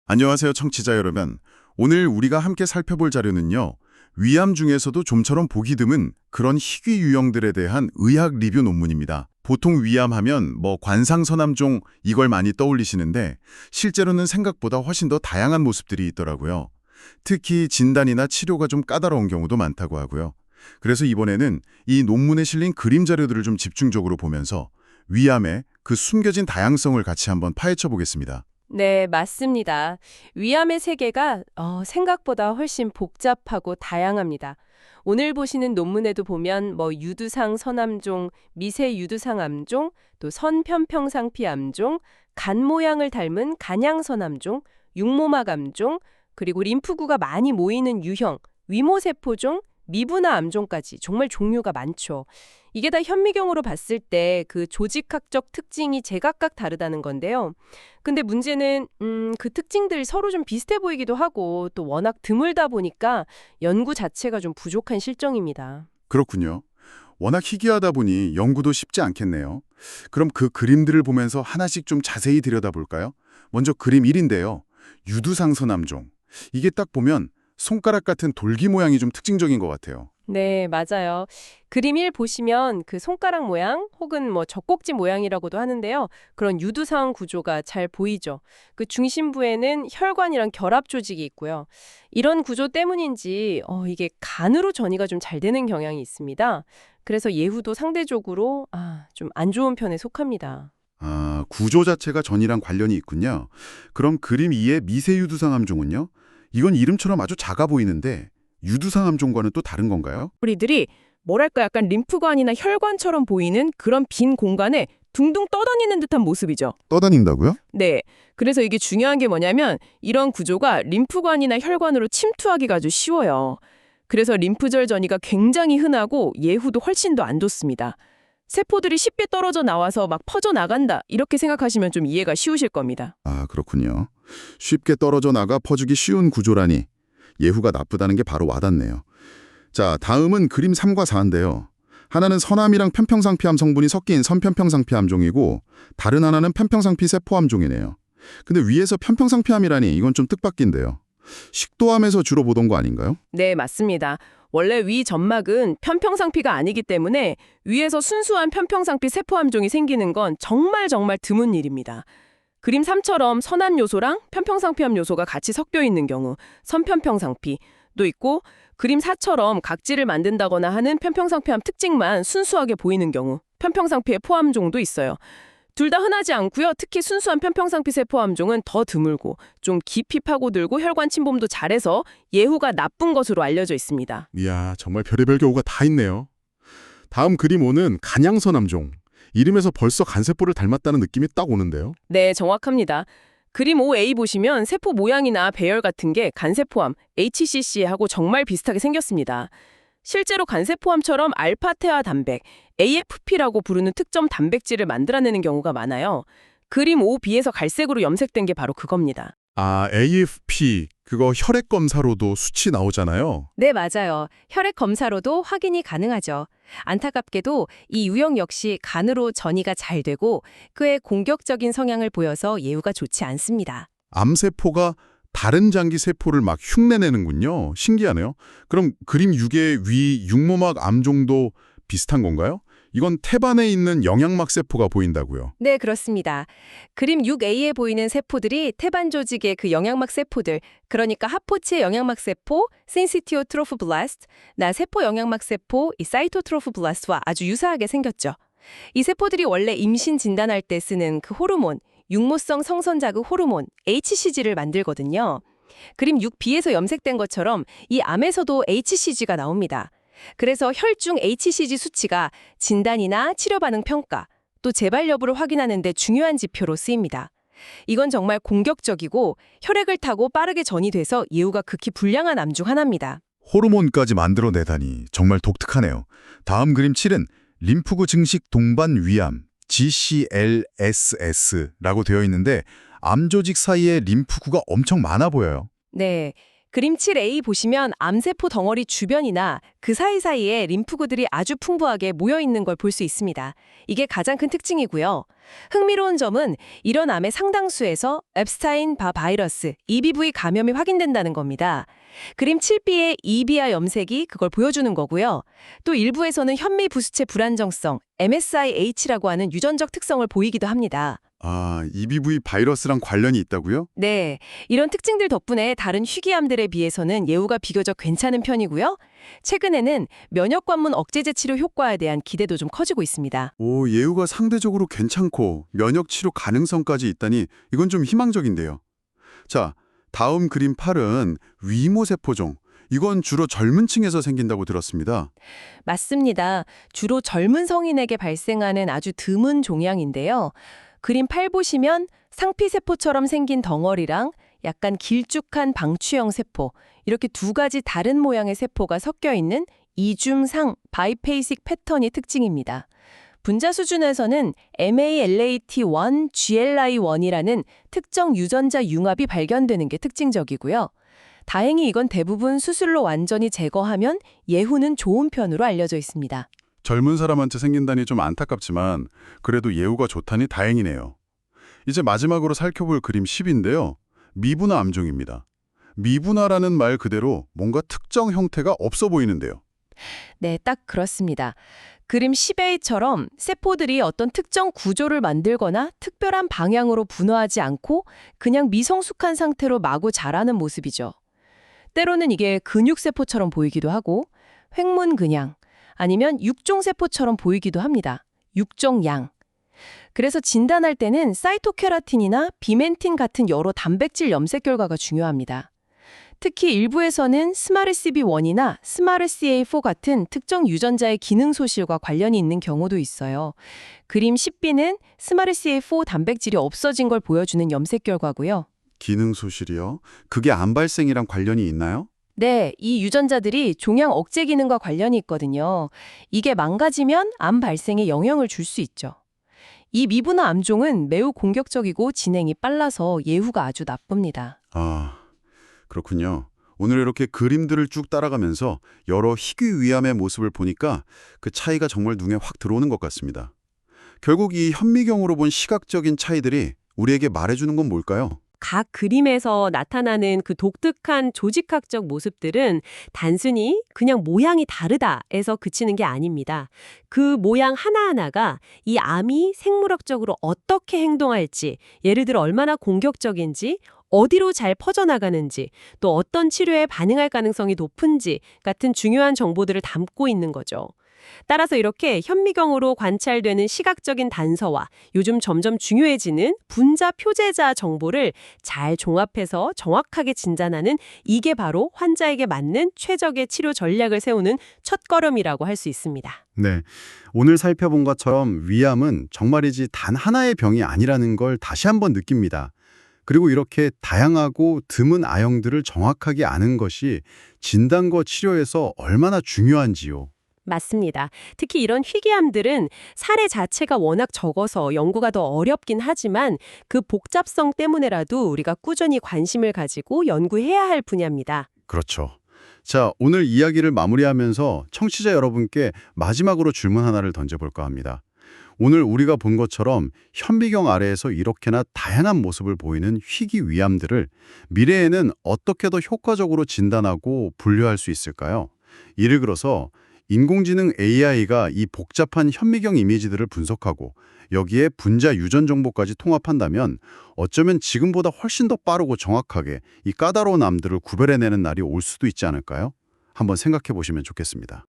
안녕하세요, 청취자 여러분. 오늘 우리가 함께 살펴볼 자료는요. 위암 중에서도 좀처럼 보기 드문 그런 희귀 유형들에 대한 의학 리뷰 논문입니다. 보통 위암하면 관상선암종 이걸 많이 떠올리시는데 실제로는 생각보다 훨씬 더 다양한 모습들이 있더라고요. 특히 진단이나 치료가 좀 까다로운 경우도 많다고 하고요. 그래서 이번에는 이 논문에 실린 그림 자료들을 좀 집중적으로 보면서 위암의 그 숨겨진 다양성을 같이 한번 파헤쳐 보겠습니다. 네, 맞습니다. 위암의 세계가 생각보다 훨씬 복잡하고 다양합니다. 오늘 보시는 논문에도 보면 유두상 선암종, 미세 유두상 암종, 또 선편평상피 암종, 간 모양을 닮은 간양선암종, 육모막 암종, 그리고 림프구가 많이 모이는 유형, 위모세포종, 미분화 암종까지 정말 종류가 많죠. 이게 다 현미경으로 봤을 때 그 조직학적 특징이 제각각 다르다는 건데요. 근데 문제는 그 특징들 서로 좀 비슷해 보이기도 하고 또 워낙 드물다 보니까 연구 자체가 좀 부족한 실정입니다. 그렇군요. 워낙 희귀하다 보니 연구도 쉽지 않겠네요. 그럼 그 그림들을 보면서 하나씩 좀 자세히 들여다볼까요? 먼저 그림 1인데요. 유두상선암종. 이게 딱 보면 손가락 같은 돌기 모양이 좀 특징적인 것 같아요. 네, 맞아요. 그림 1 보시면 그 손가락 모양 혹은 젖꼭지 모양이라고도 하는데요. 그런 유두상 구조가 잘 보이죠. 그 중심부에는 혈관이랑 결합 조직이 있고요. 이런 구조 때문인지 이게 간으로 전이가 좀 잘 되는 경향이 있습니다. 그래서 예후도 상대적으로 좀 안 좋은 편에 속합니다. 아, 구조 자체가 전이랑 관련이 있군요. 그럼 그림 2의 미세유두상암종은요? 이건 이름처럼 아주 작아 보이는데 유두상암종과는 또 다른 건가요? 우리들이 뭐랄까 약간 림프관이나 혈관처럼 보이는 그런 빈 공간에 둥둥 떠다니는 듯한 모습이죠. 떠다닌다고요? 네. 그래서 이게 중요한 게 뭐냐면 이런 구조가 림프관이나 혈관으로 침투하기가 아주 쉬워요. 그래서 림프절 전이가 굉장히 흔하고 예후도 훨씬 더 안 좋습니다. 세포들이 쉽게 떨어져 나와서 막 퍼져 나간다 이렇게 생각하시면 좀 이해가 쉬우실 겁니다. 아, 그렇군요. 쉽게 떨어져 나가 퍼주기 쉬운 구조라니 예후가 나쁘다는 게 바로 와닿네요. 자, 다음은 그림 3과 4인데요. 하나는 선암이랑 편평상피암 성분이 섞인 선편평상피암종이고 다른 하나는 편평상피 세포암종이네요. 근데 위에서 편평상피암이라니 이건 좀 뜻밖인데요. 식도암에서 주로 보던 거 아닌가요? 네, 맞습니다. 원래 위 점막은 편평상피가 아니기 때문에 위에서 순수한 편평상피 세포암종이 생기는 건 정말 드문 일입니다. 그림 3처럼 선암 요소랑 편평상피암 요소가 같이 섞여 있는 경우 선편평상피도 있고 그림 4처럼 각질을 만든다거나 하는 편평상피암 특징만 순수하게 보이는 경우 편평상피의 포암종도 있어요. 둘 다 흔하지 않고요. 특히 순수한 편평상피 세포암종은 더 드물고 좀 깊이 파고들고 혈관 침범도 잘해서 예후가 나쁜 것으로 알려져 있습니다. 이야, 정말 별의별 경우가 다 있네요. 다음 그림 5는 간양선암종. 이름에서 벌써 간세포를 닮았다는 느낌이 딱 오는데요. 네, 정확합니다. 그림 5A 보시면 세포 모양이나 배열 같은 게 간세포암, HCC하고 정말 비슷하게 생겼습니다. 실제로 간세포암처럼 알파테아 단백, AFP라고 부르는 특정 단백질을 만들어내는 경우가 많아요. 그림 5B에서 갈색으로 염색된 게 바로 그겁니다. 아, AFP. 그거 혈액 검사로도 수치 나오잖아요. 네, 맞아요. 혈액 검사로도 확인이 가능하죠. 안타깝게도 이 유형 역시 간으로 전이가 잘 되고 그의 공격적인 성향을 보여서 예후가 좋지 않습니다. 암세포가 다른 장기 세포를 막 흉내내는군요. 신기하네요. 그럼 그림 6의 위 육모막 암종도 비슷한 건가요? 이건 태반에 있는 영양막 세포가 보인다고요. 네, 그렇습니다. 그림 6A에 보이는 세포들이 태반 조직의 그 영양막 세포들, 그러니까 하포치의 영양막 세포, 센시티오트로프블라스트, 나 세포 영양막 세포, 이 사이토트로프블라스트와 아주 유사하게 생겼죠. 이 세포들이 원래 임신 진단할 때 쓰는 그 호르몬, 육모성 성선 자극 호르몬, HCG를 만들거든요. 그림 6B에서 염색된 것처럼 이 암에서도 HCG가 나옵니다. 그래서 혈중 HCG 수치가 진단이나 치료 반응 평가, 또 재발 여부를 확인하는 데 중요한 지표로 쓰입니다. 이건 정말 공격적이고 혈액을 타고 빠르게 전이 돼서 예후가 극히 불량한 암 중 하나입니다. 호르몬까지 만들어내다니 정말 독특하네요. 다음 그림 7은 림프구 증식 동반 위암, GCLSS라고 되어 있는데 암 조직 사이에 림프구가 엄청 많아 보여요. 네. 그림 7A 보시면 암세포 덩어리 주변이나 그 사이사이에 림프구들이 아주 풍부하게 모여 있는 걸 볼 수 있습니다. 이게 가장 큰 특징이고요. 흥미로운 점은 이런 암의 상당수에서 엡스타인-바 바이러스, EBV 감염이 확인된다는 겁니다. 그림 7B의 EBR 염색이 그걸 보여주는 거고요. 또 일부에서는 현미 부수체 불안정성, MSIH라고 하는 유전적 특성을 보이기도 합니다. 아, EBV 바이러스랑 관련이 있다고요? 네, 이런 특징들 덕분에 다른 희귀암들에 비해서는 예후가 비교적 괜찮은 편이고요. 최근에는 면역관문 억제제 치료 효과에 대한 기대도 좀 커지고 있습니다. 오, 예후가 상대적으로 괜찮고 면역 치료 가능성까지 있다니 이건 좀 희망적인데요. 자, 다음 그림 8은 위모세포종. 이건 주로 젊은 층에서 생긴다고 들었습니다. 맞습니다. 주로 젊은 성인에게 발생하는 아주 드문 종양인데요. 그림 8 보시면 상피세포처럼 생긴 덩어리랑 약간 길쭉한 방추형 세포, 이렇게 두 가지 다른 모양의 세포가 섞여 있는 이중상 바이페이식 패턴이 특징입니다. 분자 수준에서는 MALAT1, GLI1이라는 특정 유전자 융합이 발견되는 게 특징적이고요. 다행히 이건 대부분 수술로 완전히 제거하면 예후는 좋은 편으로 알려져 있습니다. 젊은 사람한테 생긴다니 좀 안타깝지만 그래도 예후가 좋다니 다행이네요. 이제 마지막으로 살펴볼 그림 10인데요. 미분화 암종입니다. 미분화라는 말 그대로 뭔가 특정 형태가 없어 보이는데요. 네, 딱 그렇습니다. 그림 10A처럼 세포들이 어떤 특정 구조를 만들거나 특별한 방향으로 분화하지 않고 그냥 미성숙한 상태로 마구 자라는 모습이죠. 때로는 이게 근육세포처럼 보이기도 하고 횡문근양, 아니면 육종세포처럼 보이기도 합니다. 육종양. 그래서 진단할 때는 사이토케라틴이나 비멘틴 같은 여러 단백질 염색 결과가 중요합니다. 특히 일부에서는 스마르CB1이나 스마르CA4 같은 특정 유전자의 기능 소실과 관련이 있는 경우도 있어요. 그림 10B는 스마르CA4 단백질이 없어진 걸 보여주는 염색 결과고요. 기능 소실이요? 그게 암 발생이랑 관련이 있나요? 네, 이 유전자들이 종양 억제 기능과 관련이 있거든요. 이게 망가지면 암 발생에 영향을 줄 수 있죠. 이 미분화 암종은 매우 공격적이고 진행이 빨라서 예후가 아주 나쁩니다. 아, 그렇군요. 오늘 이렇게 그림들을 쭉 따라가면서 여러 희귀 위암의 모습을 보니까 그 차이가 정말 눈에 확 들어오는 것 같습니다. 결국 이 현미경으로 본 시각적인 차이들이 우리에게 말해주는 건 뭘까요? 각 그림에서 나타나는 그 독특한 조직학적 모습들은 단순히 그냥 모양이 다르다에서 그치는 게 아닙니다. 그 모양 하나하나가 이 암이 생물학적으로 어떻게 행동할지, 예를 들어 얼마나 공격적인지, 어디로 잘 퍼져나가는지, 또 어떤 치료에 반응할 가능성이 높은지 같은 중요한 정보들을 담고 있는 거죠. 따라서 이렇게 현미경으로 관찰되는 시각적인 단서와 요즘 점점 중요해지는 분자 표제자 정보를 잘 종합해서 정확하게 진단하는, 이게 바로 환자에게 맞는 최적의 치료 전략을 세우는 첫걸음이라고 할 수 있습니다. 네, 오늘 살펴본 것처럼 위암은 정말이지 단 하나의 병이 아니라는 걸 다시 한번 느낍니다. 그리고 이렇게 다양하고 드문 아형들을 정확하게 아는 것이 진단과 치료에서 얼마나 중요한지요. 맞습니다. 특히 이런 희귀암들은 사례 자체가 워낙 적어서 연구가 더 어렵긴 하지만 그 복잡성 때문에라도 우리가 꾸준히 관심을 가지고 연구해야 할 분야입니다. 그렇죠. 자, 오늘 이야기를 마무리하면서 청취자 여러분께 마지막으로 질문 하나를 던져볼까 합니다. 오늘 우리가 본 것처럼 현미경 아래에서 이렇게나 다양한 모습을 보이는 희귀 위암들을 미래에는 어떻게 더 효과적으로 진단하고 분류할 수 있을까요? 예를 들어서 인공지능 AI가 이 복잡한 현미경 이미지들을 분석하고 여기에 분자 유전 정보까지 통합한다면 어쩌면 지금보다 훨씬 더 빠르고 정확하게 이 까다로운 암들을 구별해내는 날이 올 수도 있지 않을까요? 한번 생각해 보시면 좋겠습니다.